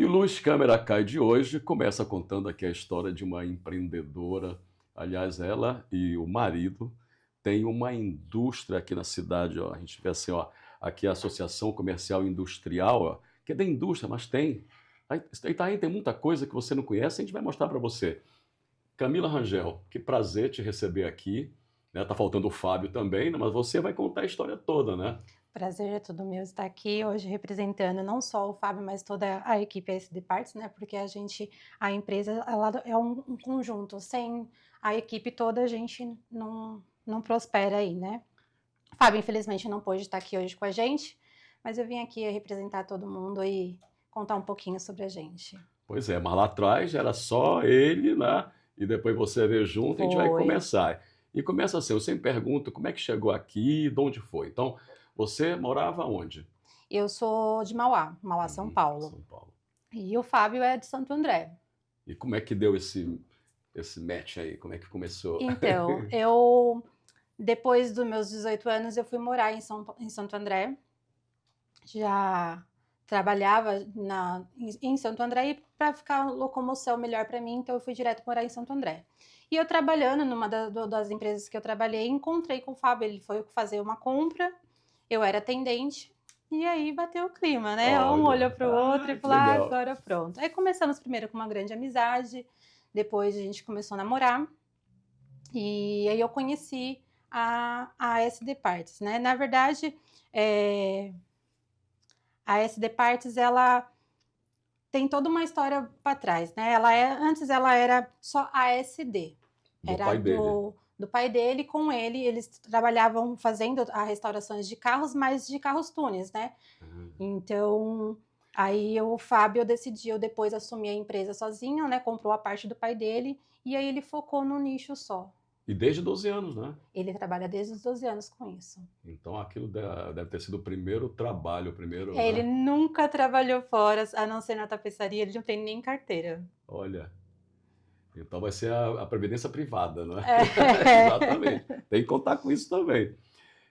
Luz Câmera Cai de hoje começa contando aqui a história de uma empreendedora. Aliás, ela e o marido têm uma indústria aqui na cidade. Ó. A gente vê assim, ó, aqui a Associação Comercial e Industrial, ó, que é da indústria, mas tem. Aí tem muita coisa que você não conhece, a gente vai mostrar para você. Camila Rangel, que prazer te receber aqui. Né? Tá faltando o Fábio também, né? Mas você vai contar a história toda, né? Prazer é todo meu estar aqui hoje representando não só o Fábio, mas toda a equipe SD Parts, né? Porque a empresa, ela é um conjunto. Sem a equipe toda, a gente não prospera aí, né? O Fábio, infelizmente, não pôde estar aqui hoje com a gente, mas eu vim aqui representar todo mundo e contar um pouquinho sobre a gente. Pois é, mas lá atrás era só ele, né? E depois você veio junto, a gente vai Foi. começar. E começa assim, eu sempre pergunto como é que chegou aqui, de onde foi. Então, você morava onde? Eu sou de Mauá, São Paulo. São Paulo. E o Fábio é de Santo André. E como é que deu esse match aí? Como é que começou? Então, depois dos meus 18 anos, eu fui morar em Santo André. Já trabalhava em Santo André e para ficar locomoção melhor para mim, então eu fui direto morar em Santo André. E eu trabalhando numa das empresas que eu trabalhei, encontrei com o Fábio, ele foi fazer uma compra, eu era atendente, e aí bateu o clima, né? Um olhou Olha, para o outro e que falou, ah, legal. agora pronto. Aí começamos primeiro com uma grande amizade, depois a gente começou a namorar, e aí eu conheci a SD Parts, né? Na verdade, a SD Parts, ela tem toda uma história para trás, né? Antes ela era só a SD, Do era pai dele. do pai dele com ele, eles trabalhavam fazendo as restaurações de carros, mas de carros tunes, né? Ah, Então, aí o Fábio decidiu depois assumir a empresa sozinho, né? Comprou a parte do pai dele e aí ele focou no nicho só. e desde 12 anos, né? Ele trabalha desde os 12 anos com isso. Então aquilo deve ter sido o primeiro trabalho, o primeiro, Ele né? nunca trabalhou fora, a não ser na tapeçaria, ele não tem nem carteira. Olha, então vai ser a previdência privada, né? É. Exatamente. Tem que contar com isso também.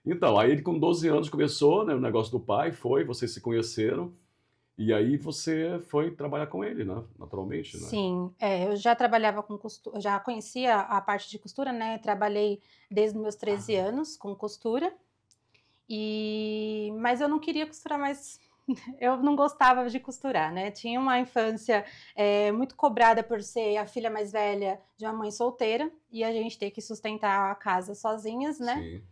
Então, aí ele com 12 anos começou, né, o negócio do pai, vocês se conheceram, e aí você foi trabalhar com ele, né? Naturalmente, né? Sim, eu já trabalhava com costura, já conhecia a parte de costura, né? Trabalhei desde os meus 13 Ah, anos com costura, mas eu não queria costurar mais. Eu não gostava de costurar, né? Tinha uma infância muito cobrada por ser a filha mais velha de uma mãe solteira e a gente ter que sustentar a casa sozinhas, né? sim.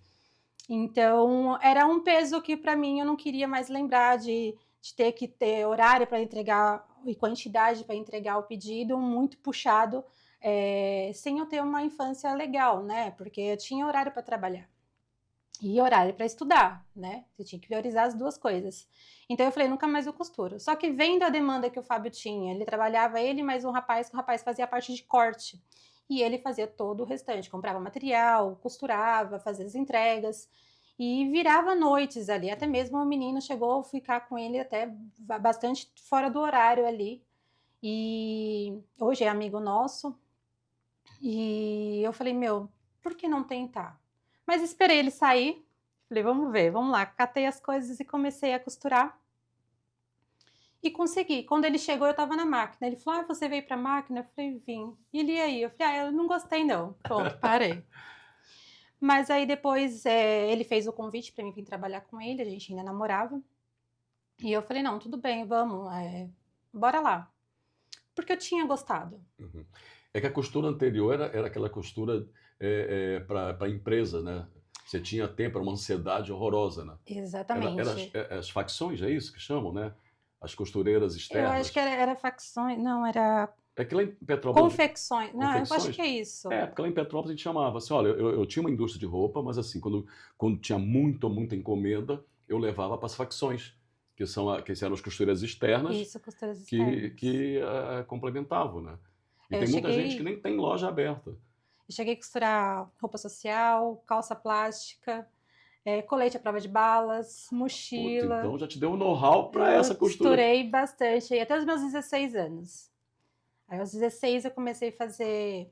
Então, era um peso que para mim eu não queria mais lembrar de ter que ter horário para entregar e quantidade para entregar o pedido, muito puxado, sem eu ter uma infância legal, né? Porque eu tinha horário para trabalhar e horário para estudar, né? Você tinha que priorizar as duas coisas. Então eu falei, nunca mais eu costuro. Só que vendo a demanda que o Fábio tinha, ele trabalhava ele mais um rapaz, que o rapaz fazia a parte de corte. E ele fazia todo o restante, comprava material, costurava, fazia as entregas e virava noites ali. Até mesmo o menino chegou a ficar com ele até bastante fora do horário ali. E hoje é amigo nosso. E eu falei, meu, por que não tentar? Mas esperei ele sair. Falei, vamos ver, vamos lá. Catei as coisas e comecei a costurar. E consegui. Quando ele chegou, eu estava na máquina. Ele falou, ah, você veio para a máquina? Eu falei, vim. E ele aí? Eu falei, ah, eu não gostei não. Pronto, parei. Mas aí depois ele fez o convite para mim vir trabalhar com ele, a gente ainda namorava. E eu falei, não, tudo bem, vamos, bora lá. Porque eu tinha gostado. Uhum. É que a costura anterior era aquela costura para empresa, né? Você tinha tempo, era uma ansiedade horrorosa, né? Era Exatamente. as facções, é isso que chamam, né? As costureiras Eu acho que externas. era facções, não, era É que lá em Petrópolis, confecções. Não, eu acho que confecções, é isso. porque lá em Petrópolis a gente chamava assim, olha, eu tinha uma indústria de roupa, mas assim, quando tinha muita encomenda, eu levava para as facções, que eram as costureiras externas, Isso, costuras que, externas. que complementavam, né? E Eu tem muita gente que cheguei, nem tem loja aberta. eu cheguei a costurar roupa social, calça plástica, colete à prova de balas, Puta, mochila. então já te deu um know-how para Eu essa costura. costurei bastante, aí até os meus 16 anos. Aí aos 16 eu comecei a fazer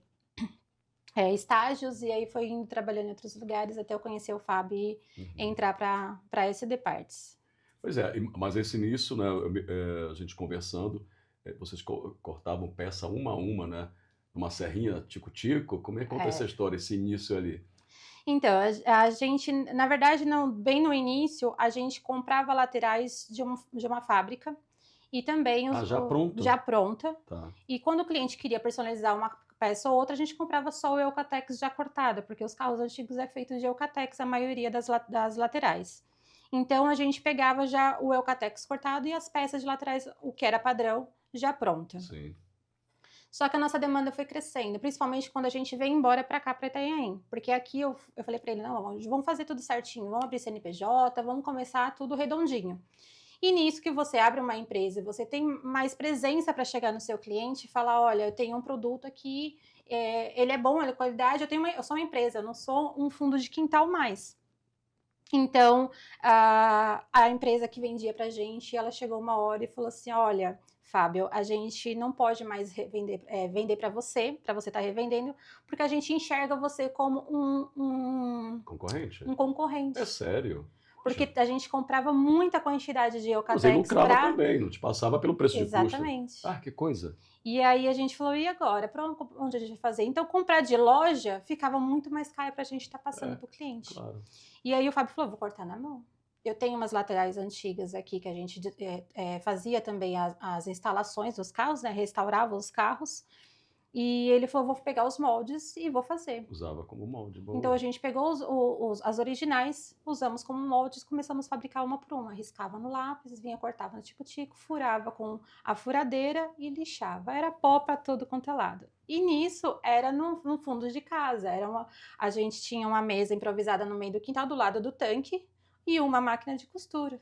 estágios e aí foi indo trabalhando em outros lugares até eu conhecer o Fábio e Uhum. entrar para SD Parts. Pois é, mas esse início, né, a gente conversando, vocês cortavam peça uma a uma, né? Uma serrinha, tico-tico. Como é que conta essa É. história, esse início ali? Então, a gente, na verdade, não, bem no início, a gente comprava laterais de uma fábrica e também Ah, já já pronto? pronta. Tá. E quando o cliente queria personalizar uma peça ou outra, a gente comprava só o Eucatex já cortado, porque os carros antigos é feito de Eucatex, a maioria das laterais. Então, a gente pegava já o Eucatex cortado e as peças de laterais, o que era padrão, já pronta. Sim. Só que a nossa demanda foi crescendo, principalmente quando a gente veio embora para cá, para Itanhaém. Porque aqui eu falei para ele, não, vamos fazer tudo certinho, vamos abrir CNPJ, vamos começar tudo redondinho. E nisso que você abre uma empresa, você tem mais presença para chegar no seu cliente e falar, olha, eu tenho um produto aqui, ele é bom, ele é qualidade, eu sou uma empresa, eu não sou um fundo de quintal mais. Então, a empresa que vendia pra gente, ela chegou uma hora e falou assim, olha, Fábio, a gente não pode mais vender para você estar revendendo, porque a gente enxerga você como Concorrente? um É concorrente. sério? Porque Poxa. a gente comprava muita quantidade de Mas ele Eucatex lucrava para... também, não te passava pelo preço de custo. Exatamente. Ah, que coisa. E aí a gente falou, e agora? Para onde a gente vai fazer? Então, comprar de loja ficava muito mais caro para a gente estar passando para o cliente. Claro. E aí o Fábio falou, vou cortar na mão. Eu tenho umas laterais antigas aqui que a gente fazia também as instalações dos carros, né? Restaurava os carros. E ele falou, vou pegar os moldes e vou fazer. Usava como molde. Boa. Então a gente pegou as originais, usamos como moldes, começamos a fabricar uma por uma. Riscava no lápis, vinha, cortava no tico-tico, furava com a furadeira e lixava. Era pó para todo quanto é lado. E nisso era no fundo de casa. A gente tinha uma mesa improvisada no meio do quintal, do lado do tanque, e uma máquina de costura.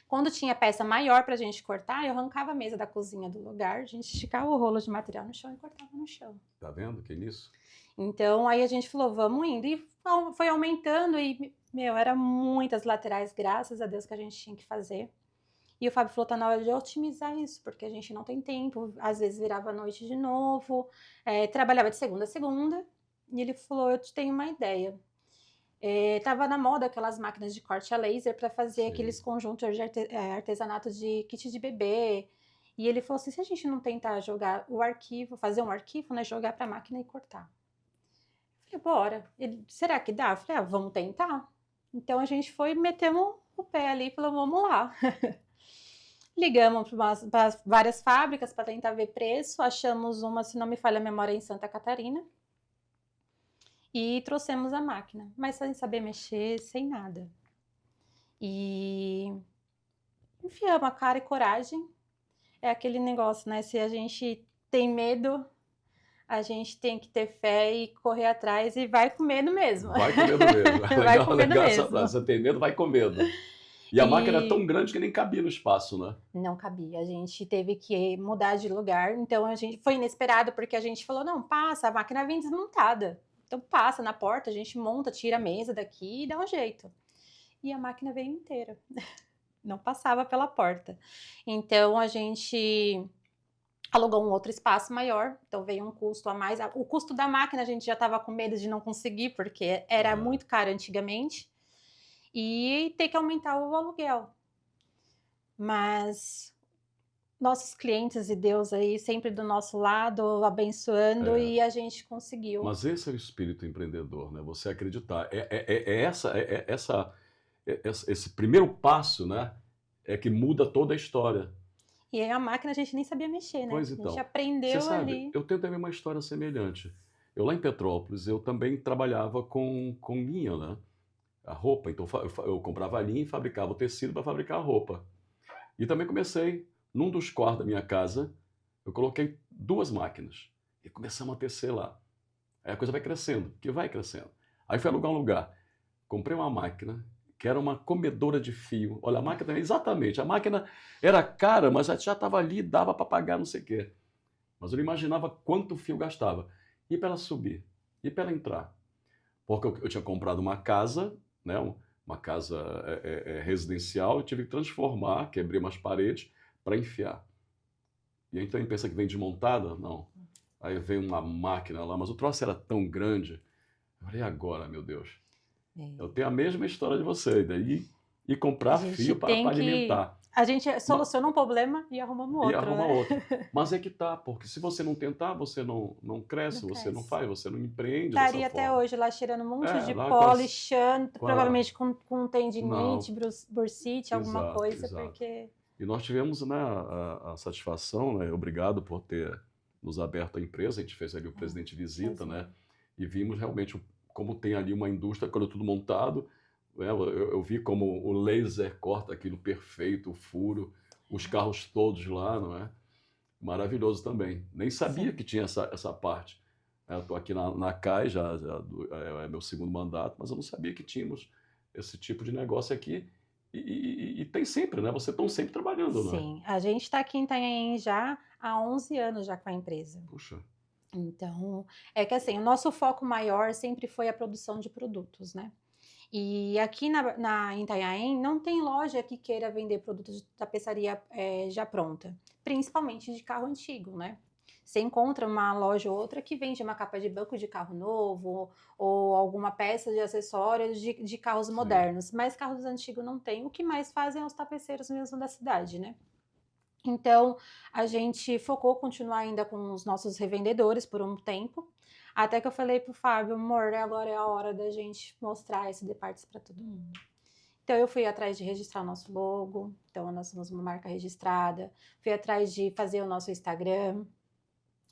Quando tinha peça maior para a gente cortar, eu arrancava a mesa da cozinha do lugar, a gente esticava o rolo de material no chão e cortava no chão. Tá vendo que nisso? Então, aí a gente falou, vamos indo. E foi aumentando e, eram muitas laterais, graças a Deus, que a gente tinha que fazer. E o Fábio falou, tá na hora de otimizar isso, porque a gente não tem tempo. Às vezes virava à noite de novo, trabalhava de segunda a segunda. E ele falou, eu tenho uma ideia. Tava na moda aquelas máquinas de corte a laser para fazer aqueles conjuntos de artesanato de kit de bebê. E ele falou assim, se a gente não tentar jogar o arquivo, fazer um arquivo, né, jogar para a máquina e cortar. Eu falei, bora. Ele, será que dá? Eu falei, vamos tentar. Então a gente foi, metemos o pé ali e falou, vamos lá. Ligamos para várias fábricas para tentar ver preço, achamos uma, se não me falha a memória, em Santa Catarina. E trouxemos a máquina, mas sem saber mexer, sem nada. E enfiamos a cara e coragem. É aquele negócio, né? Se a gente tem medo, a gente tem que ter fé e correr atrás e vai com medo mesmo. Vai com medo mesmo. Vai com medo mesmo. Você tem medo, vai com medo. E a máquina era tão grande que nem cabia no espaço, né? Não cabia, a gente teve que mudar de lugar, então a gente foi inesperado, porque a gente falou, não, passa, a máquina vem desmontada. Então passa na porta, a gente monta, tira a mesa daqui e dá um jeito. E a máquina veio inteira. Não passava pela porta. Então a gente alugou um outro espaço maior, então veio um custo a mais. O custo da máquina a gente já estava com medo de não conseguir, porque era muito caro antigamente. E ter que aumentar o aluguel. Mas nossos clientes e Deus aí sempre do nosso lado, abençoando, e a gente conseguiu. Mas esse é o espírito empreendedor, né? Você acreditar. Esse primeiro passo, né? É que muda toda a história. E aí a máquina a gente nem sabia mexer, né? Pois então. A gente aprendeu Você sabe, ali. eu tenho também uma história semelhante. Eu lá em Petrópolis, eu também trabalhava com linha, né? A roupa. Então eu comprava a linha e fabricava o tecido para fabricar a roupa. E também comecei, num dos quartos da minha casa, eu coloquei 2 máquinas. E começamos a tecer lá. Aí a coisa vai crescendo, que vai crescendo. Aí fui alugar um lugar. Comprei uma máquina, que era uma comedora de fio. Olha, a máquina, exatamente, a máquina era cara, mas já estava ali, dava para pagar não sei o quê. Mas eu não imaginava quanto fio gastava. E para ela subir, e para ela entrar. Porque eu tinha comprado uma casa, né, uma casa residencial, eu tive que transformar, quebrei umas paredes para enfiar. E aí, então ele pensa que vem desmontada? Não. Aí vem uma máquina lá, mas o troço era tão grande. Eu falei, agora, meu Deus? Eu tenho a mesma história de você, daí e comprar fio para alimentar. A gente soluciona um problema e arrumamos E outro, arruma né? outro. Mas é que tá, porque se você não tentar, você não Não cresce, você não cresce. faz, você não empreende dessa Estaria até forma. hoje lá cheirando um monte É, de lá pó, lixando, com a provavelmente com tendinite, não, bursite, alguma exato, coisa, exato. porque E nós tivemos, né, a satisfação, né, obrigado por ter nos aberto a empresa, a gente fez ali o ah, presidente visita, prazer. né, e vimos realmente como tem ali uma indústria, quando tudo montado, né, eu vi como o laser corta aquilo perfeito, o furo, os carros todos lá, não é? Maravilhoso também. Nem sabia Sim. que tinha essa parte. Estou aqui na CAI, é meu segundo mandato, mas eu não sabia que tínhamos esse tipo de negócio aqui. E tem sempre, né? Vocês estão sempre trabalhando, não é? Sim, a gente está aqui em Itanhaém já há 11 anos já com a empresa. Puxa, Então, é que assim, o nosso foco maior sempre foi a produção de produtos, né? E aqui em Itanhaém não tem loja que queira vender produtos de tapeçaria já pronta, principalmente de carro antigo, né? Você encontra uma loja ou outra que vende uma capa de banco de carro novo ou alguma peça de acessórios de carros sim, modernos, mas carros antigos não tem. O que mais fazem é os tapeceiros mesmo da cidade, né? Então, a gente focou continuar ainda com os nossos revendedores por um tempo, até que eu falei pro Fábio, amor, agora é a hora da gente mostrar SD Parts para todo mundo. Então, eu fui atrás de registrar o nosso logo, então nós somos uma marca registrada, fui atrás de fazer o nosso Instagram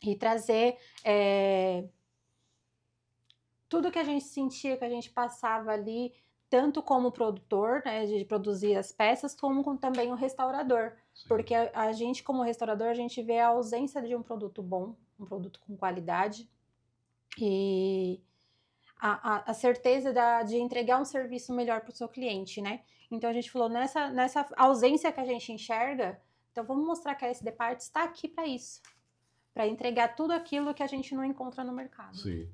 e trazer tudo que a gente sentia, que a gente passava ali, tanto como produtor, né, de produzir as peças, como também o restaurador. sim, Porque a gente, como restaurador, a gente vê a ausência de um produto bom, um produto com qualidade, e a certeza de entregar um serviço melhor para o seu cliente, né? Então a gente falou, nessa ausência que a gente enxerga, então vamos mostrar que a SD Parts está aqui para isso, para entregar tudo aquilo que a gente não encontra no mercado. sim.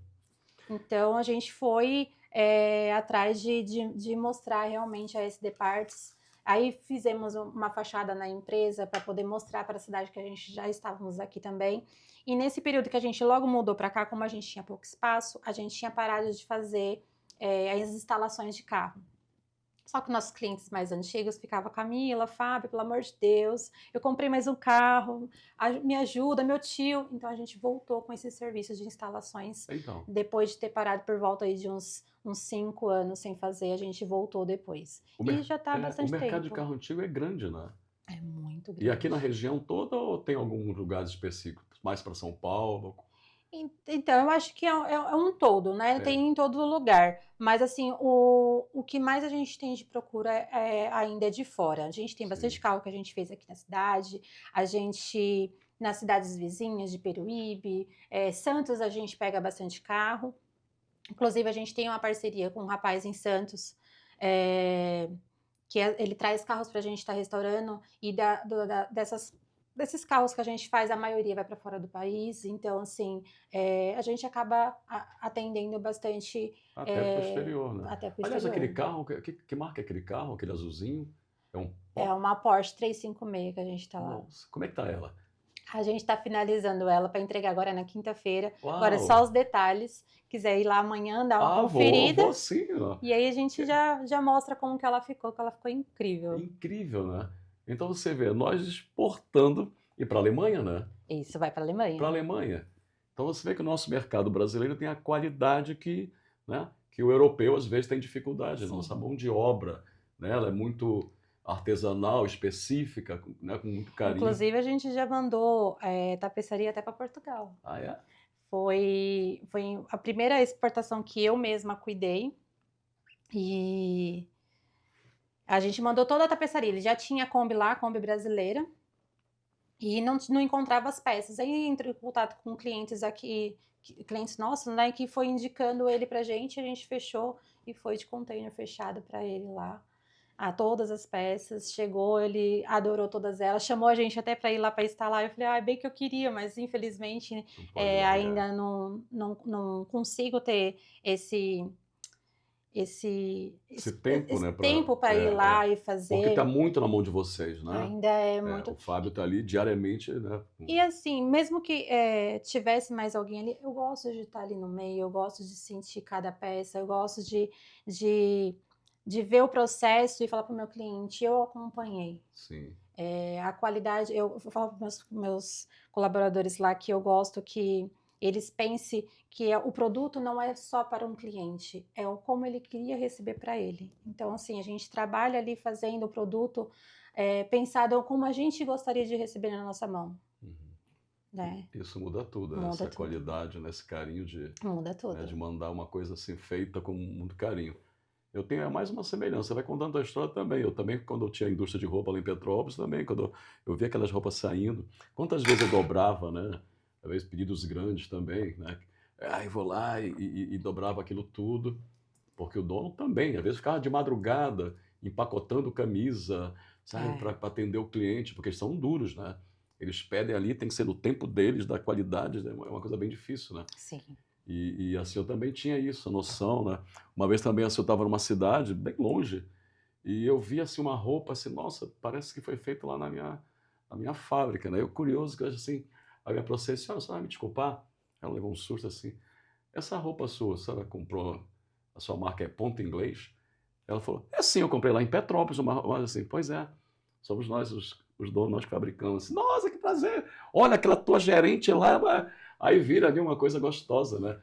Então a gente foi atrás de mostrar realmente a SD Parts. Aí fizemos uma fachada na empresa para poder mostrar para a cidade que a gente já estávamos aqui também. E nesse período que a gente logo mudou para cá, como a gente tinha pouco espaço, a gente tinha parado de fazer as instalações de carro. Só que nossos clientes mais antigos ficavam, Camila, Fábio, pelo amor de Deus, eu comprei mais um carro, me ajuda, meu tio. Então a gente voltou com esses serviços de instalações. Então, Depois de ter parado por volta aí de uns 5 anos sem fazer, a gente voltou depois. E já está há o bastante mercado de tempo. carro antigo é grande, né? É muito E aqui na grande. região toda ou tem alguns lugares específicos? Mais para São Paulo? Então, eu acho que é um todo, né? É, Tem em todo lugar. Mas, assim, o que mais a gente tem de procura ainda é de fora. A gente tem bastante sim. carro que a gente fez aqui na cidade. A gente, nas cidades vizinhas de Peruíbe, Santos, a gente pega bastante carro. Inclusive, a gente tem uma parceria com um rapaz em Santos, é, ele traz carros para a gente estar restaurando e desses carros que a gente faz, a maioria vai para fora do país. Então, assim, a gente acaba atendendo bastante Até para o exterior, né? até para o Aliás, aquele exterior. carro, que marca é aquele carro? Aquele azulzinho? É um É pó? uma Porsche 356 que a gente está lá. Nossa, como é que tá ela? A gente está finalizando ela para entregar agora na quinta-feira. Agora é só Uau! os detalhes. Quiser ir lá amanhã, dar uma Ah, conferida. vou sim, ó. E aí a gente já mostra como que ela ficou incrível. Incrível, né? Então você vê, nós exportando e para a Alemanha, né? Isso vai para a Para a Alemanha. Alemanha. Então você vê que o nosso mercado brasileiro tem a qualidade né, que o europeu às vezes tem dificuldade. A nossa Sim. mão de obra, né, ela é muito artesanal, específica, né, com muito carinho. Inclusive, a gente já mandou tapeçaria até para Portugal. Ah, é? Foi a primeira exportação que eu mesma cuidei. E a gente mandou toda a tapeçaria. Ele já tinha a Kombi lá, a Kombi brasileira, e não encontrava as peças. Aí entrou em contato com clientes aqui, clientes nossos, né, que foi indicando ele pra gente, a gente fechou e foi de container fechado para ele lá. Todas as peças, chegou, ele adorou todas elas, chamou a gente até para ir lá para instalar. Eu falei, bem que eu queria, mas infelizmente Não pode largar. ainda não consigo ter Esse tempo, esse né, tempo para ir lá e porque está fazer. muito na mão de vocês, né? Ainda é O muito. Fábio está ali diariamente, né? E assim, mesmo que tivesse mais alguém ali, eu gosto de estar ali no meio, eu gosto de sentir cada peça, eu gosto de de ver o processo e falar para o meu cliente, eu acompanhei. Sim. A qualidade, eu falo para os meus colaboradores lá que eu gosto que eles pensem que o produto não é só para um cliente, é o como ele queria receber para ele. Então, assim, a gente trabalha ali fazendo o produto pensado como a gente gostaria de receber na nossa mão, Uhum. né? Isso muda tudo, né? Muda Essa tudo, qualidade, né? Esse carinho de, muda né, de tudo. mandar uma coisa assim feita com muito carinho. Eu tenho mais uma semelhança, você vai contando a história também. Eu também, quando eu tinha a indústria de roupa lá em Petrópolis, também, quando eu via aquelas roupas saindo, quantas vezes eu dobrava, né? Às vezes pedidos grandes também, né? Aí vou lá e dobrava aquilo tudo, porque o dono também, às vezes ficava de madrugada empacotando camisa, sabe, para É, atender o cliente, porque eles são duros, né? Eles pedem ali, tem que ser no tempo deles, da qualidade, né? É uma coisa bem difícil, né? sim. Assim, eu também tinha isso, a noção, né? Uma vez também, assim, eu estava numa cidade bem longe e eu vi, assim, uma roupa, assim, nossa, parece que foi feita lá na minha fábrica, né? Eu curioso, que eu, assim, aí me aproximei, senhora, você vai me desculpar? Ela levou um susto, assim, essa roupa sua, a senhora comprou, a sua marca é Ponto Inglês? Ela falou, é sim, eu comprei lá em Petrópolis, mas assim, pois é, somos nós os donos, nós que fabricamos. Assim, nossa, que prazer! Olha aquela tua gerente lá, aí vira ali uma coisa gostosa, né?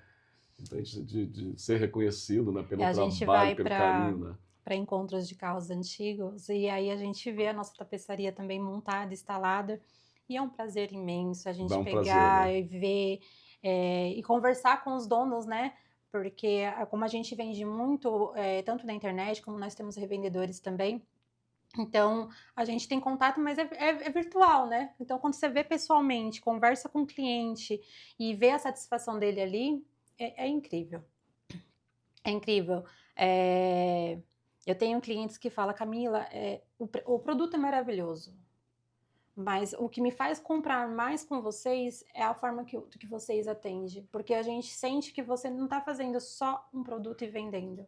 Então, de ser reconhecido, né, pelo A gente trabalho, vai pelo carinho, né? para encontros de carros antigos e aí a gente vê a nossa tapeçaria também montada, instalada, e é um prazer imenso a Dá gente um prazer, pegar né? e ver, e conversar com os donos, né, porque como a gente vende muito, tanto na internet como nós temos revendedores também, então a gente tem contato, mas é virtual, né, então quando você vê pessoalmente, conversa com o cliente e vê a satisfação dele ali, é incrível. É incrível. Eh, eu tenho clientes que falam: "Camila, o produto é maravilhoso, mas o que me faz comprar mais com vocês é a forma que vocês atendem, porque a gente sente que você não está fazendo só um produto e vendendo".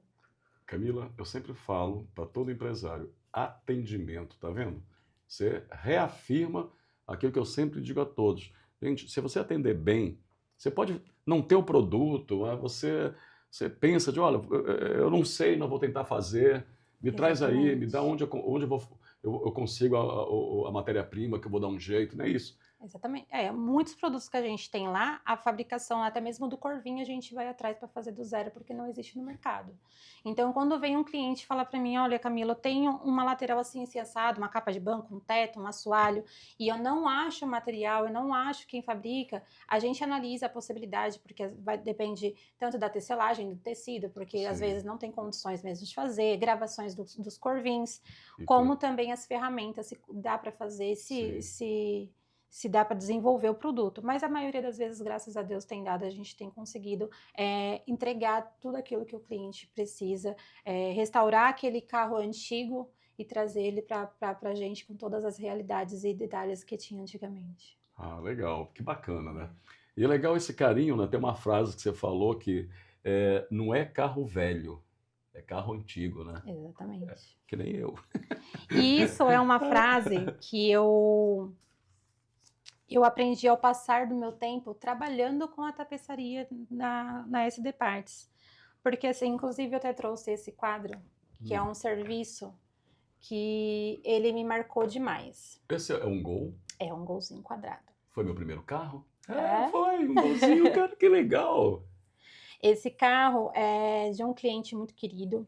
Camila, eu sempre falo para todo empresário, atendimento, tá vendo? Você reafirma aquilo que eu sempre digo a todos. Gente, se você atender bem, você pode não ter o produto, mas você pensa de, olha, eu não sei, não vou tentar fazer, me traz aí, me dá Exatamente. onde eu consigo a matéria-prima, que eu vou dar um jeito, não é isso? Exatamente. Muitos produtos que a gente tem lá, a fabricação até mesmo do corvinho, a gente vai atrás para fazer do zero, porque não existe no mercado. Então, quando vem um cliente falar para mim, olha, Camila, eu tenho uma lateral assim assado, uma capa de banco, um teto, um assoalho, e eu não acho o material, eu não acho quem fabrica, a gente analisa a possibilidade, porque depende tanto da tecelagem, do tecido, porque às Sim. vezes não tem condições mesmo de fazer, gravações dos corvinhos, E como também as ferramentas, se dá para fazer, sim. se dá para desenvolver o produto, mas a maioria das vezes, graças a Deus, tem dado, a gente tem conseguido entregar tudo aquilo que o cliente precisa, restaurar aquele carro antigo e trazer ele para a gente com todas as realidades e detalhes que tinha antigamente. Ah, legal, que bacana, né? E é legal esse carinho, né? Tem uma frase que você falou que não é carro velho, é carro antigo, né? Exatamente. Que nem eu. E isso é uma frase que eu aprendi ao passar do meu tempo trabalhando com a tapeçaria na SD Parts. Porque, assim, inclusive eu até trouxe esse quadro, que é Hum. um serviço que ele me marcou demais. Esse é um Gol? É um golzinho quadrado. Foi meu primeiro carro? É. Foi, um Golzinho, cara, que legal. Esse carro é de um cliente muito querido.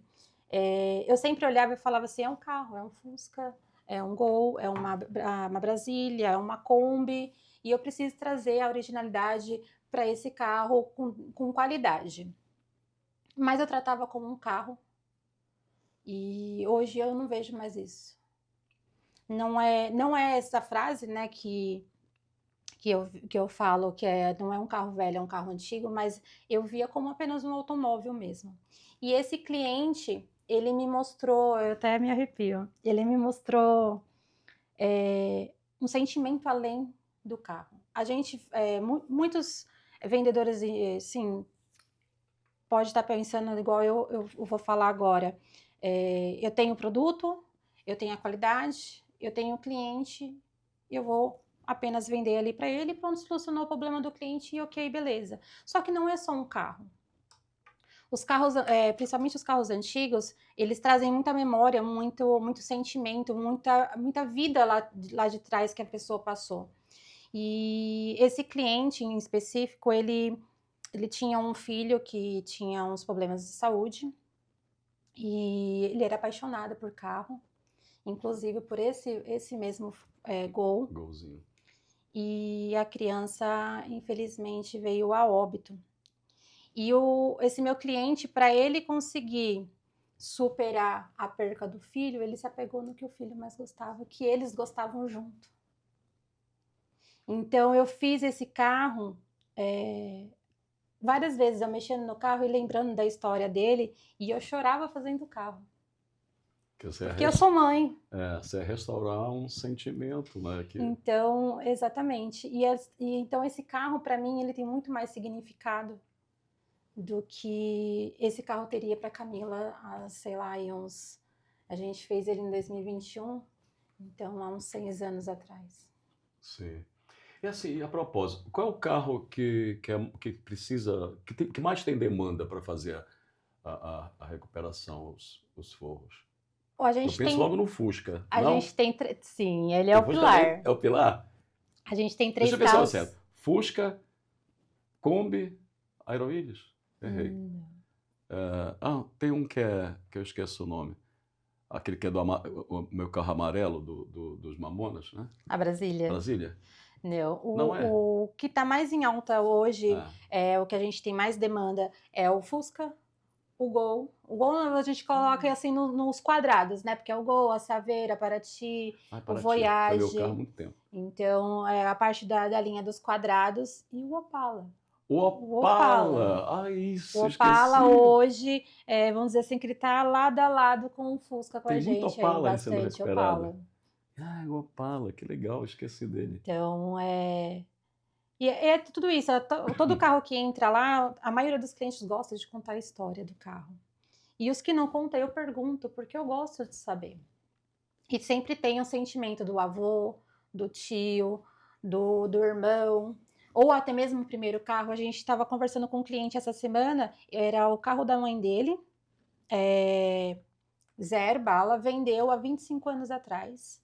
Eu sempre olhava e falava assim: é um carro, é um Fusca, é um Gol, é uma Brasília, é uma Kombi, e eu preciso trazer a originalidade para esse carro com qualidade. Mas eu tratava como um carro e hoje eu não vejo mais isso. Não é essa frase, né, que eu falo que não é um carro velho, é um carro antigo, mas eu via como apenas um automóvel mesmo. E esse cliente, ele me mostrou, eu até me arrepio, ele me mostrou um sentimento além do carro. A gente, muitos vendedores, sim, pode estar pensando igual eu vou falar agora. Eu tenho o produto, eu tenho a qualidade, eu tenho o cliente, eu vou apenas vender ali para ele, pronto, solucionou o problema do cliente e ok, beleza. Só que não é só um carro. Os carros, principalmente os carros antigos, eles trazem muita memória, muito sentimento, muita vida lá de trás que a pessoa passou. E esse cliente em específico, ele tinha um filho que tinha uns problemas de saúde e ele era apaixonado por carro, inclusive por esse mesmo Gol. Golzinho. E a criança, infelizmente, veio a óbito. E esse meu cliente, para ele conseguir superar a perca do filho, ele se apegou no que o filho mais gostava, que eles gostavam junto. Então, eu fiz esse carro várias vezes, eu mexendo no carro e lembrando da história dele, e eu chorava fazendo o carro. Porque eu sou mãe. Você é restaurar um sentimento, né? Então, exatamente. E então, esse carro, para mim, ele tem muito mais significado do que esse carro teria para Camila, sei lá, a gente fez ele em 2021, então há uns 6 anos atrás. Sim. E assim, a propósito, qual é o carro que precisa, que mais tem demanda para fazer a recuperação, os forros? Eu penso logo no Fusca, a não? gente tem, sim, ele é o pilar. É o pilar? A gente tem 3 carros. Deixa eu ver se carros. eu acerto. Fusca, Kombi, Aerovillys? Errei. Tem um que eu esqueço o nome. Aquele que é o meu carro amarelo dos Mamonas, né? A Brasília. Brasília? Não, Não é? O que está mais em alta hoje, o que a gente tem mais demanda é o Fusca, o Gol. O Gol a gente coloca assim nos quadrados, né? Porque é o Gol, a Saveira, a Paraty, o Voyage. Foi meu carro há muito tempo. Então, a parte da linha dos quadrados e o Opala. O Opala! Isso, o Opala hoje, vamos dizer assim, que ele está lado a lado com o Fusca com tem a gente. Tem muito Opala aí, bastante Opala. O Opala, que legal, esqueci dele. Então, E é tudo isso, todo carro que entra lá, a maioria dos clientes gosta de contar a história do carro. E os que não contam, eu pergunto, porque eu gosto de saber. E sempre tem o sentimento do avô, do tio, do irmão, ou até mesmo o primeiro carro. A gente estava conversando com um cliente essa semana, era o carro da mãe dele, zero bala, vendeu há 25 anos atrás.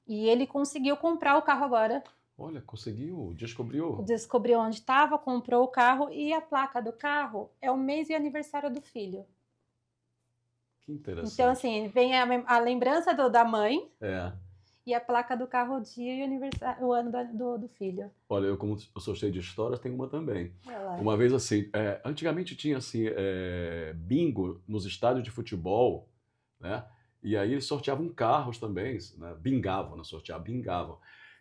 E ele conseguiu comprar o carro agora. Olha, conseguiu, descobriu. Descobriu onde estava, comprou o carro e a placa do carro é o mês e aniversário do filho. Que interessante. Então, assim, vem a lembrança da mãe e a placa do carro, o dia e o ano do filho. Olha, como eu sou cheio de histórias, tem uma também. Uma vez, assim, antigamente tinha, assim, bingo nos estádios de futebol, né? E aí eles sorteavam carros também, né? Bingavam.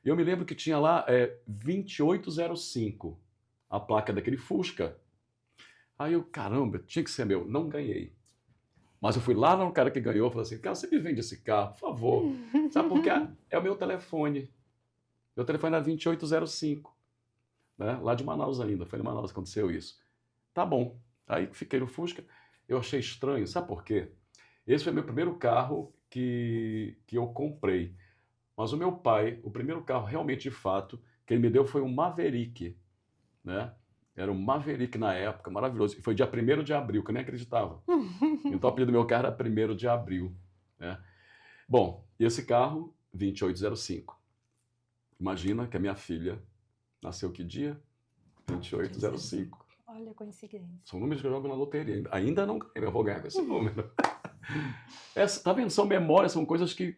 E eu me lembro que tinha lá 2805, a placa daquele Fusca. Aí eu, caramba, tinha que ser meu. Não ganhei. Mas eu fui lá no cara que ganhou e falei assim, cara, você me vende esse carro, por favor. Sabe por quê? É o meu telefone. Meu telefone era 2805. Né? Lá de Manaus ainda. Foi em Manaus que aconteceu isso. Tá bom. Aí fiquei no Fusca. Eu achei estranho. Sabe por quê? Esse foi meu primeiro carro que eu comprei. Mas o meu pai, o primeiro carro realmente, de fato, que ele me deu foi um Maverick, né? Era um Maverick na época, maravilhoso. E foi dia 1º de abril, que eu nem acreditava. Então o apelido do meu carro era 1º de abril, né? Bom, e esse carro, 2805. Imagina que a minha filha nasceu que dia? 2805. Olha a coincidência. São números que eu jogo na loteria. Ainda não ganhei, eu vou ganhar com esse número. Tá vendo? São memórias, são coisas que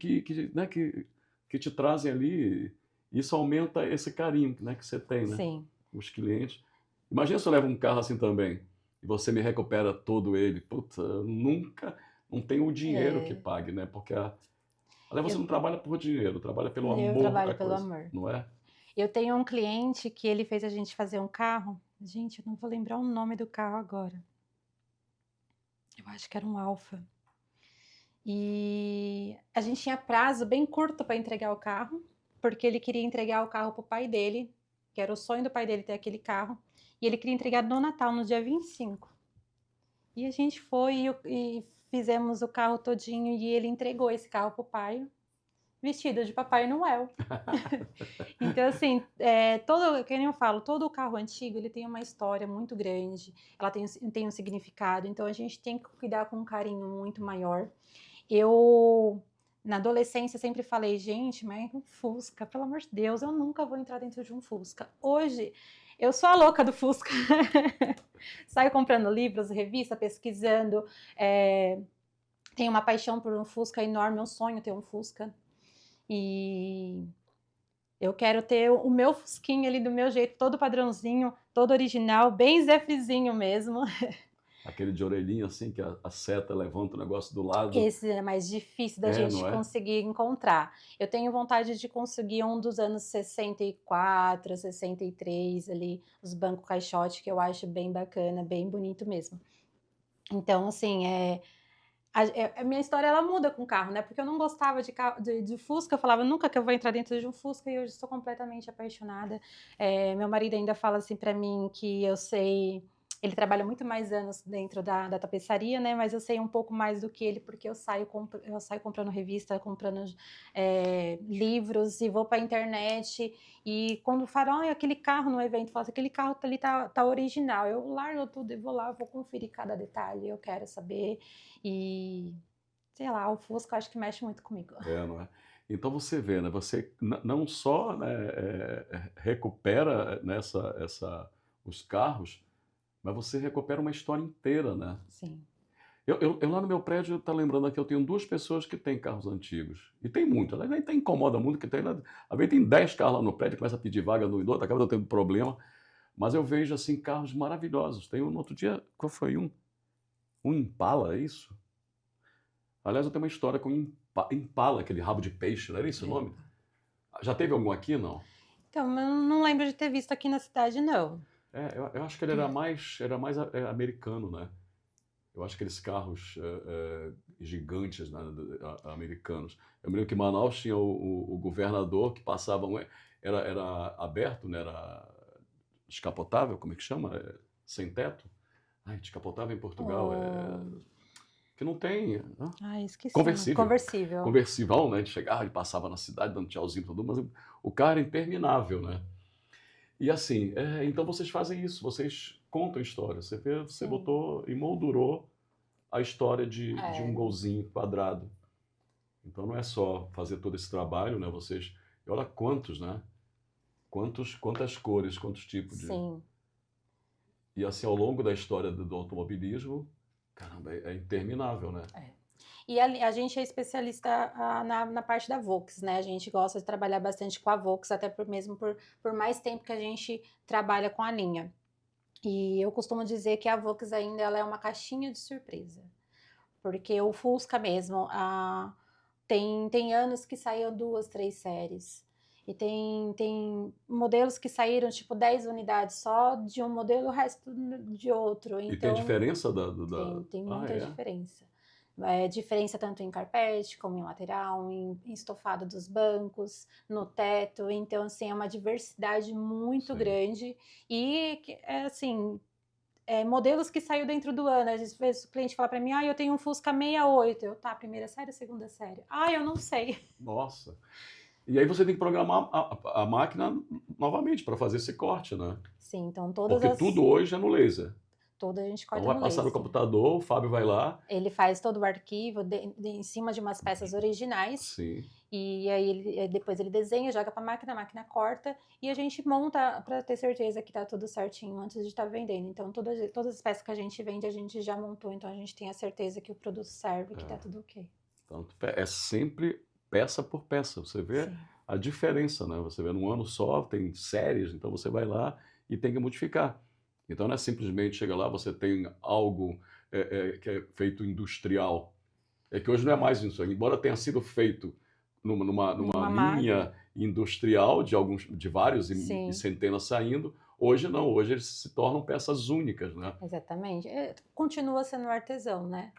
te trazem ali, isso aumenta esse carinho, né, que você tem, né? Sim. Os clientes. Imagina se eu levo um carro assim também e você me recupera todo ele. Puta, não tem o dinheiro que pague, né? Porque você não trabalha por dinheiro, trabalha pelo amor. Eu trabalho pelo amor. Não é? Eu tenho um cliente que ele fez a gente fazer um carro. Gente, eu não vou lembrar o nome do carro agora. Eu acho que era um Alfa. E a gente tinha prazo bem curto para entregar o carro, porque ele queria entregar o carro para o pai dele, que era o sonho do pai dele ter aquele carro, e ele queria entregar no Natal, no dia 25. E a gente foi e fizemos o carro todinho e ele entregou esse carro para o pai. vestido de Papai Noel. Então, assim, que nem eu falo, todo carro antigo, ele tem uma história muito grande, ela tem um significado, então a gente tem que cuidar com um carinho muito maior. Eu, na adolescência, sempre falei, gente, mas um Fusca, pelo amor de Deus, eu nunca vou entrar dentro de um Fusca. Hoje, eu sou a louca do Fusca. Saio comprando livros, revista, pesquisando, tenho uma paixão por um Fusca enorme, um sonho ter um Fusca. E eu quero ter o meu Fusquinha ali do meu jeito, todo padrãozinho, todo original, bem Zefzinho mesmo. Aquele de orelhinha assim, que a seta levanta o negócio do lado. Esse é mais difícil da gente não é? conseguir encontrar. Eu tenho vontade de conseguir um dos anos 64, 63 ali, os bancos caixote, que eu acho bem bacana, bem bonito mesmo. Então, assim, a minha história ela muda com carro, né? Porque eu não gostava de Fusca, eu falava nunca que eu vou entrar dentro de um Fusca e hoje estou completamente apaixonada. Meu marido ainda fala assim para mim que eu sei. Ele trabalha muito mais anos dentro da tapeçaria, né? Mas eu sei um pouco mais do que ele, porque eu saio comprando revista, comprando livros e vou para a internet. E quando falam, aquele carro no evento, falo assim, aquele carro ali tá original. Eu largo tudo e vou lá, vou conferir cada detalhe, eu quero saber. E, sei lá, o Fusca eu acho que mexe muito comigo. Não é? Então você vê, né? Você não só, né, recupera os carros, mas você recupera uma história inteira, né? Sim. Eu lá no meu prédio, tá lembrando aqui, eu tenho 2 pessoas que têm carros antigos. E tem muito, ela nem incomoda muito, que tem, às vezes tem 10 carros lá no prédio, começa a pedir vaga no outro, acaba tendo problema. Mas eu vejo, assim, carros maravilhosos. Tem no outro dia, qual foi um? Um Impala, é isso? Aliás, eu tenho uma história com Impala, aquele rabo de peixe, não era esse o nome? Já teve algum aqui, não? Então, eu não lembro de ter visto aqui na cidade, não. Eu acho que ele era mais americano, né? Eu acho que aqueles carros gigantes, né, americanos. Eu me lembro que em Manaus tinha o governador que passava, era aberto, né? Era descapotável, como é que chama? Sem teto? Ai, descapotável em Portugal que não tem. Esqueci. Conversível. Conversível, né? A gente chegava e passava na cidade dando tchauzinho pra todo mundo, mas o carro era interminável, né? E assim, então vocês fazem isso, vocês contam história. Você vê, você botou e moldurou a história de um golzinho quadrado. Então não é só fazer todo esse trabalho, né? Vocês, e olha quantos, né? Quantas cores, quantos tipos de. Sim. E assim, ao longo da história do automobilismo, caramba, é interminável, né? E a gente é especialista na parte da Volks, né? A gente gosta de trabalhar bastante com a Volks, até mesmo por mais tempo que a gente trabalha com a linha. E eu costumo dizer que a Volks ainda ela é uma caixinha de surpresa. Porque o Fusca mesmo, tem anos que saíram 2, 3 séries. E tem modelos que saíram, tipo, 10 unidades só de um modelo, o resto de outro. Então, e tem diferença Tem muita diferença. Diferença tanto em carpete, como em lateral, em estofado dos bancos, no teto. Então, assim, é uma diversidade muito grande. E, assim, modelos que saiu dentro do ano. Às vezes o cliente fala para mim, eu tenho um Fusca 68. Eu, primeira série, segunda série? Eu não sei. Nossa. E aí você tem que programar a máquina novamente para fazer esse corte, né? Sim, então Porque tudo hoje é no laser. Tudo a gente corta então vai passar no computador, o Fábio vai lá. Ele faz todo o arquivo em cima de umas peças originais. Sim. E aí depois ele desenha, joga para a máquina corta e a gente monta para ter certeza que está tudo certinho antes de estar vendendo. Então todas as peças que a gente vende a gente já montou, então a gente tem a certeza que o produto serve, que está tudo ok. Então é sempre peça por peça. Você vê a diferença, né? Você vê num ano só, tem séries, então você vai lá e tem que modificar. Então não é simplesmente chega lá, você tem algo que é feito industrial. É que hoje não é mais isso. Embora tenha sido feito numa linha industrial de vários e centenas saindo, hoje não. Hoje eles se tornam peças únicas, né? Exatamente. Continua sendo artesão, né?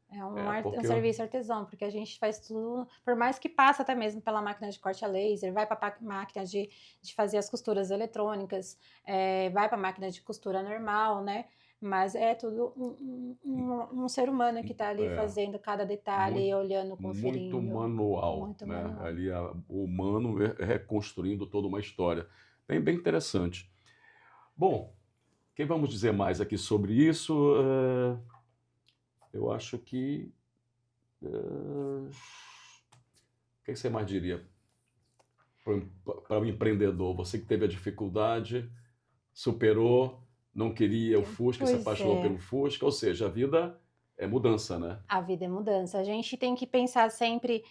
É um serviço artesão, porque a gente faz tudo, por mais que passa até mesmo pela máquina de corte a laser, vai para a máquina de fazer as costuras eletrônicas, vai para a máquina de costura normal, né? mas é tudo um ser humano que está ali É, fazendo cada detalhe, muito, olhando, muito conferindo, manual, muito né? manual. Ali o humano reconstruindo toda uma história. Bem, bem interessante. Bom, quem vamos dizer mais aqui sobre isso? Eu acho que. O que você mais diria para o empreendedor? Você que teve a dificuldade, superou, não queria o Fusca, se Pois apaixonou é. pelo Fusca, ou seja, a vida é mudança, né? A vida é mudança. A gente tem que pensar sempre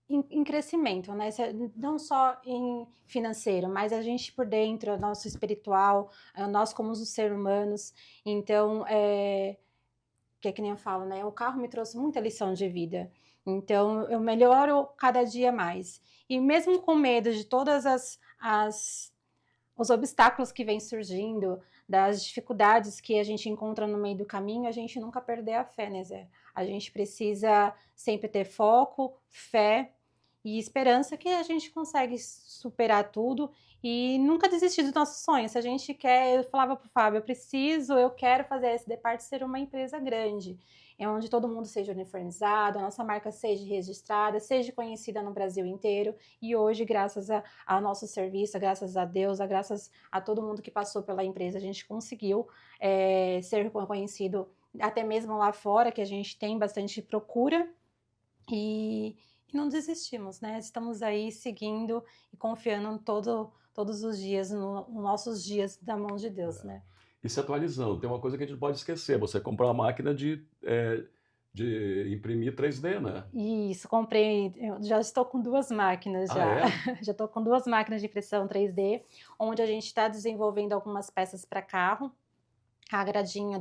em crescimento, né? Não só em financeiro, mas a gente por dentro, o nosso espiritual, nós como os seres humanos. Então, que é que nem eu falo, né? O carro me trouxe muita lição de vida. Então, eu melhoro cada dia mais. E mesmo com medo de todas os obstáculos que vêm surgindo, das dificuldades que a gente encontra no meio do caminho, a gente nunca perder a fé, né, Zé? A gente precisa sempre ter foco, fé e esperança que a gente consegue superar tudo e nunca desistir dos nossos sonhos. Se a gente quer, eu falava para o Fábio, eu quero fazer a SD Part ser uma empresa grande, onde todo mundo seja uniformizado, a nossa marca seja registrada, seja conhecida no Brasil inteiro. E hoje, graças ao nosso serviço, graças a Deus, graças a todo mundo que passou pela empresa, a gente conseguiu ser reconhecido até mesmo lá fora, que a gente tem bastante procura. E não desistimos, né? Estamos aí seguindo e confiando todos os dias, nos nossos dias da mão de Deus, né? E se atualizando, tem uma coisa que a gente não pode esquecer: você comprar uma máquina de imprimir 3D, né? Isso, comprei, eu já estou com 2 máquinas Ah, já. é? Já estou com 2 máquinas de impressão 3D, onde a gente está desenvolvendo algumas peças para carro. A gradinha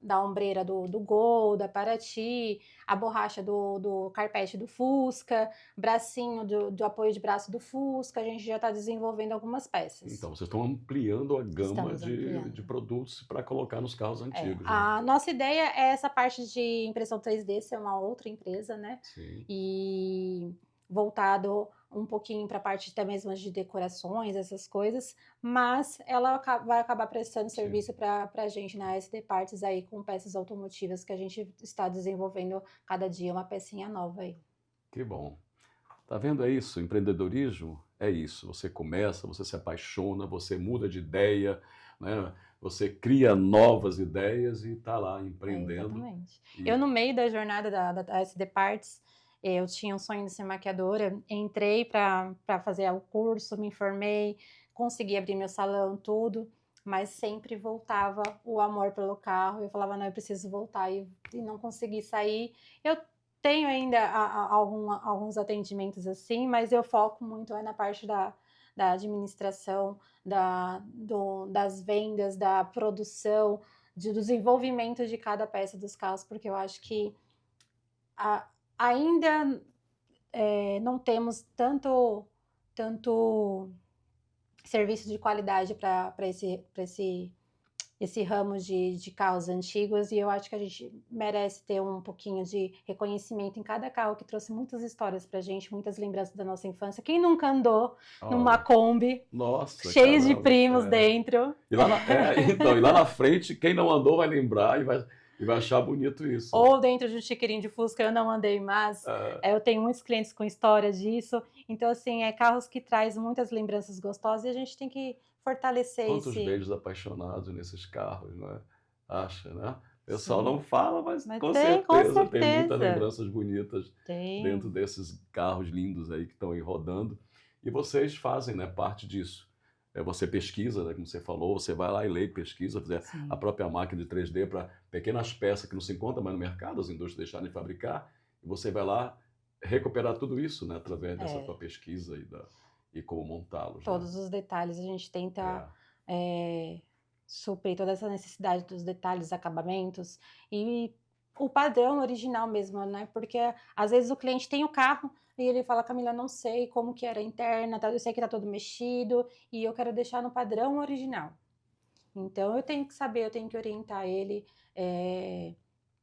da ombreira do Gol, da Paraty, a borracha do carpete do Fusca, bracinho do apoio de braço do Fusca, a gente já está desenvolvendo algumas peças. Então, vocês estão ampliando a gama Estamos de ampliando. produtos para colocar nos carros antigos, né? A nossa ideia é essa parte de impressão 3D ser uma outra empresa, né? Sim. E voltado um pouquinho para a parte até mesmo de decorações, essas coisas, mas ela vai acabar prestando serviço para a gente na SD Parts aí com peças automotivas que a gente está desenvolvendo cada dia uma pecinha nova aí. Que bom. Tá vendo? É isso. Empreendedorismo é isso. Você começa, você se apaixona, você muda de ideia, né? Você cria novas ideias e está lá empreendendo. Exatamente. Eu, no meio da jornada da SD Parts, eu tinha um sonho de ser maquiadora, entrei para fazer o curso, me informei, consegui abrir meu salão, tudo, mas sempre voltava o amor pelo carro. Eu falava, não, eu preciso voltar, e não consegui sair. Eu tenho ainda alguns atendimentos assim, mas eu foco muito na parte da administração, das vendas, da produção, do desenvolvimento de cada peça dos carros, porque eu acho que ainda não temos tanto serviço de qualidade para esse ramo de carros antigos, e eu acho que a gente merece ter um pouquinho de reconhecimento em cada carro, que trouxe muitas histórias pra gente, muitas lembranças da nossa infância. Quem nunca andou numa Kombi, Nossa, cheia de caramba, primos dentro? E lá na frente, quem não andou vai lembrar e vai achar bonito isso. Ou dentro de um chiqueirinho de Fusca, eu não andei, mas eu tenho muitos clientes com história disso. Então, assim, carros que traz muitas lembranças gostosas e a gente tem que fortalecer Quantos beijos apaixonados nesses carros, né? Acha, né? O pessoal não fala, mas com certeza tem muitas lembranças bonitas dentro desses carros lindos aí que estão aí rodando. E vocês fazem, né, parte disso. Você pesquisa, né, como você falou, você vai lá e lê, pesquisa, fazer a própria máquina de 3D para pequenas peças que não se encontram mais no mercado, as indústrias deixarem de fabricar, e você vai lá recuperar tudo isso, né, através dessa tua pesquisa e como montá-los. Todos os detalhes, a gente tenta suprir toda essa necessidade dos detalhes, acabamentos e o padrão original mesmo, né? Porque às vezes o cliente tem o carro e ele fala, Camila, não sei como que era a interna, eu sei que tá todo mexido e eu quero deixar no padrão original. Então eu tenho que saber, eu tenho que orientar ele.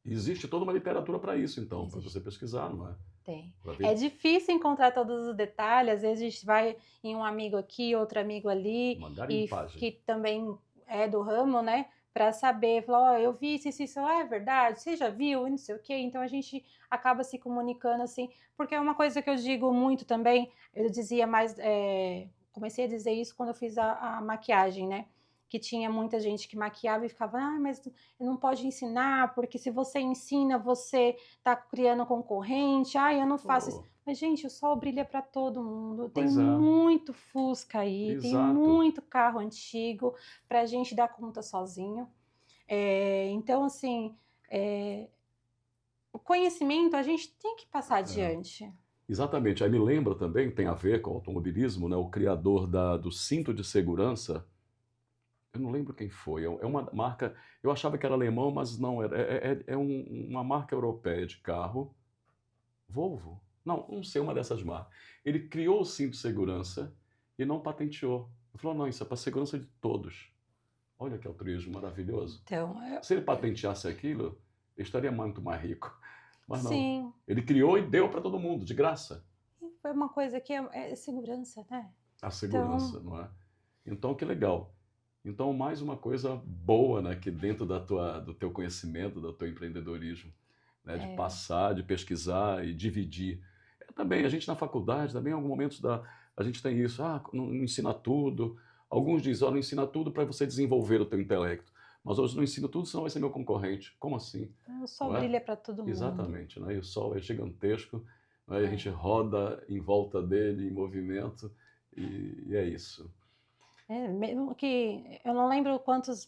Existe toda uma literatura para isso, então, para você pesquisar, não é? Tem. É difícil encontrar todos os detalhes, às vezes a gente vai em um amigo aqui, outro amigo ali, e que também é do ramo, né? Para saber, falar, ó, eu vi isso, é verdade, você já viu, e não sei o quê. Então a gente acaba se comunicando assim, porque é uma coisa que eu digo muito também, eu dizia mais, comecei a dizer isso quando eu fiz a maquiagem, né? Que tinha muita gente que maquiava e ficava, mas não pode ensinar, porque se você ensina, você tá criando concorrente, eu não faço isso. Oh, Mas, gente, o sol brilha para todo mundo. Tem pois é, muito Fusca aí, tem exato. muito carro antigo para a gente dar conta sozinho. Então, assim, o conhecimento a gente tem que passar É. adiante. Exatamente. Aí me lembra também, tem a ver com o automobilismo, né? O criador do cinto de segurança, eu não lembro quem foi, é uma marca, eu achava que era alemão, mas não, uma marca europeia de carro, Volvo? Não sei, uma dessas marcas. Ele criou o cinto de segurança e não patenteou. Ele falou, não, isso é para a segurança de todos. Olha que altruísmo maravilhoso. Então, Se ele patenteasse aquilo, ele estaria muito mais rico. Mas não. sim, Ele criou e deu para todo mundo, de graça. foi uma coisa que é segurança, né? A Então, segurança, não é? Então, que legal. Então, mais uma coisa boa, né, que dentro do teu conhecimento, do teu empreendedorismo, né, de passar, de pesquisar e dividir. Também, a gente na faculdade, também em alguns momentos a gente tem isso, não ensina tudo. Alguns dizem, não ensina tudo para você desenvolver o teu intelecto. Mas hoje não ensino tudo, senão vai ser meu concorrente. Como assim? o sol Não é? brilha para todo mundo. Exatamente, né? E o Sol é gigantesco, né? E a É. gente roda em volta dele em movimento e é isso. Mesmo que eu não lembro quantos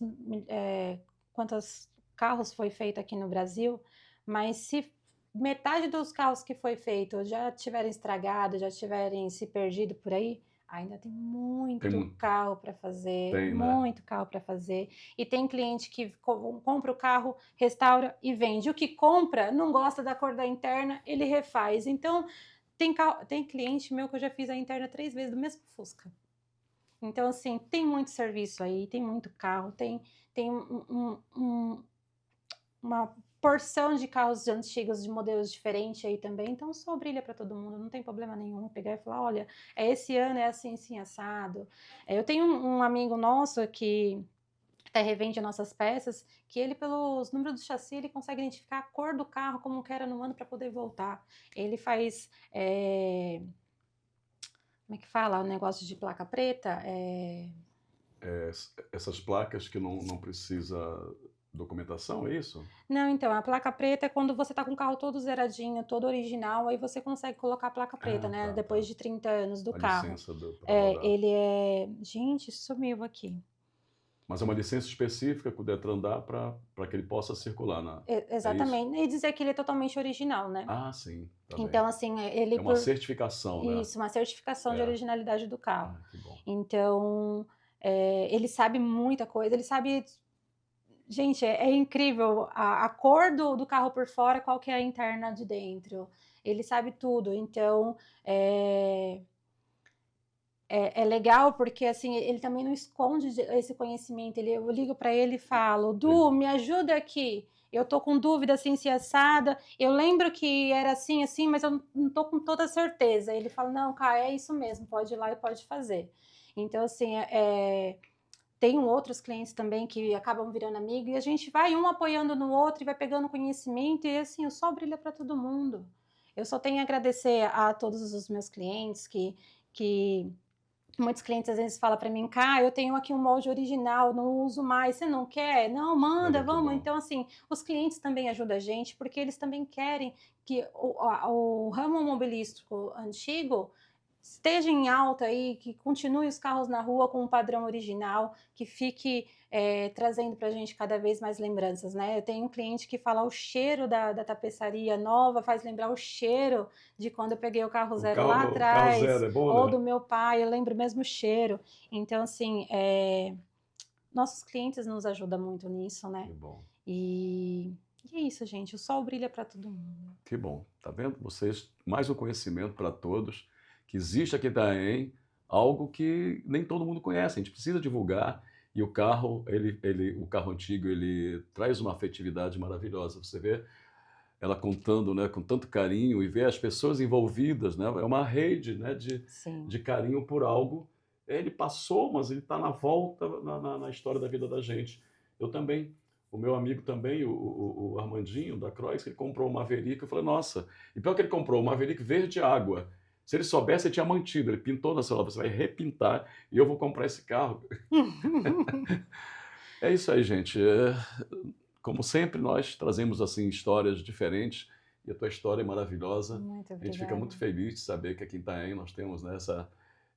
carros foi feito aqui no Brasil, mas se metade dos carros que foi feito já tiverem estragado, já tiverem se perdido por aí, ainda tem Tem, muito carro para fazer, tem, né? muito carro para fazer. E tem cliente que compra o carro, restaura e vende. O que compra não gosta da cor da interna, ele refaz. Então, tem cliente meu que eu já fiz a interna 3 vezes do mesmo Fusca. Então, assim, tem muito serviço aí, tem muito carro, tem uma porção de carros antigos, de modelos diferentes aí também. Então, o sol brilha para todo mundo, não tem problema nenhum pegar e falar: olha, esse ano é assim, assim, assado. Eu tenho um amigo nosso que até revende nossas peças, que ele, pelos números do chassi, ele consegue identificar a cor do carro, como que era no ano, para poder voltar. Ele faz. Como é que fala? O negócio de placa preta? É, essas placas que não precisa documentação, é isso? Não, então, a placa preta é quando você tá com o carro todo zeradinho, todo original, aí você consegue colocar a placa preta, né? Tá, Depois tá. de 30 anos do A carro. licença para rodar. Ele é. Gente, sumiu aqui. Mas é uma licença específica que o Detran dá para que ele possa circular é isso? Exatamente. E dizer que ele é totalmente original, né? Ah, sim, tá bem. Então, assim, ele É uma por. certificação, né? Isso, uma certificação de É. originalidade do carro. Que bom. Então, ele sabe muita coisa, ele sabe. Gente, é incrível a cor do carro por fora, qual que é a interna de dentro. Ele sabe tudo, então é legal porque assim ele também não esconde esse conhecimento. Eu ligo para ele e falo: Du, me ajuda aqui. Eu tô com dúvida assim se é assada. Eu lembro que era assim, assim, mas eu não tô com toda certeza. Ele fala: não, cara, é isso mesmo, pode ir lá e pode fazer. Então, assim, tenho outros clientes também que acabam virando amigo e a gente vai um apoiando no outro e vai pegando conhecimento e assim, o sol brilha para todo mundo. Eu só tenho a agradecer a todos os meus clientes que muitos clientes às vezes falam para mim: cá, eu tenho aqui um molde original, não uso mais, você não quer? Não, manda, Olha que vamos. bom. Então, assim, os clientes também ajudam a gente, porque eles também querem que o ramo mobilístico antigo esteja em alta aí, que continue os carros na rua com um padrão original, que fique trazendo para a gente cada vez mais lembranças, né? Eu tenho um cliente que fala o cheiro da tapeçaria nova, faz lembrar o cheiro de quando eu peguei o carro zero lá O carro atrás, zero é bom, ou né? do meu pai, eu lembro mesmo o cheiro. Então, assim, nossos clientes nos ajudam muito nisso, né? Que bom. E é isso, gente, o sol brilha para todo mundo. Que bom. Tá vendo? Vocês, mais um conhecimento para todos, que existe aqui em Itaém algo que nem todo mundo conhece. A gente precisa divulgar e o carro, o carro antigo, ele traz uma afetividade maravilhosa. Você vê ela contando, né, com tanto carinho e ver as pessoas envolvidas, né? É uma rede, né, Sim. de carinho por algo Ele passou, mas ele está na volta na história da vida da gente. Eu também. O meu amigo também, o Armandinho, da Croix, ele comprou o Maverick. Eu falei, nossa. E pior que ele comprou o Maverick verde água. Se ele soubesse, ele tinha mantido. Ele pintou na celular. Você vai repintar e eu vou comprar esse carro. É isso aí, gente. Como sempre, nós trazemos assim histórias diferentes e a tua história é maravilhosa. Muito A gente fica muito obrigada. feliz de saber que aqui em Itanhaém nós temos, né,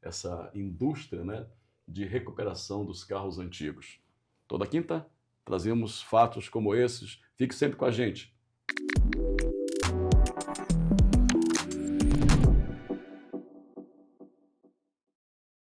essa indústria, né, de recuperação dos carros antigos. Toda quinta trazemos fatos como esses. Fique sempre com a gente.